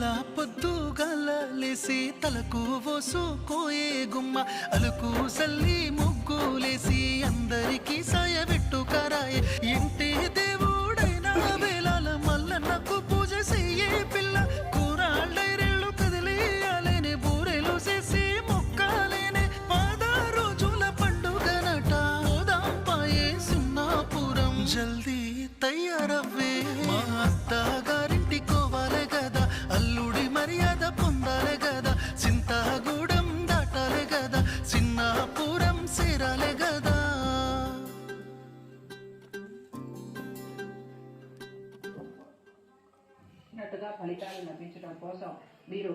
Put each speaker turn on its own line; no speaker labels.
ఇవాళ పొద్దుగాల లేసి తలకు పోసుకోయే గుమ్మ అలుకు సల్లి ముగ్గులేసి అందరికీ సాయబెట్టుకరాయే ఇంటి దేవుడైనా వేళాల మల్లన్నకు పూజ చెయ్యే పిల్ల కూరాళ్ళైరెళ్ళు కదిలియాలేనే బూరెలు చేసి మొక్కాలేనే 10 రోజుల పండుగనట ఓదాంపాయే సున్నాపురం జల్దీ తయారవ్వే మా అత్తగారింటి కోవాలే గదా అల్లుడి మర్యాద పొందాలే గదా చింతాగూడెం దాటాలే గదా చిన్నాపురం చేరాలే గదా
ఫలితాలు లభించడం కోసం మీరు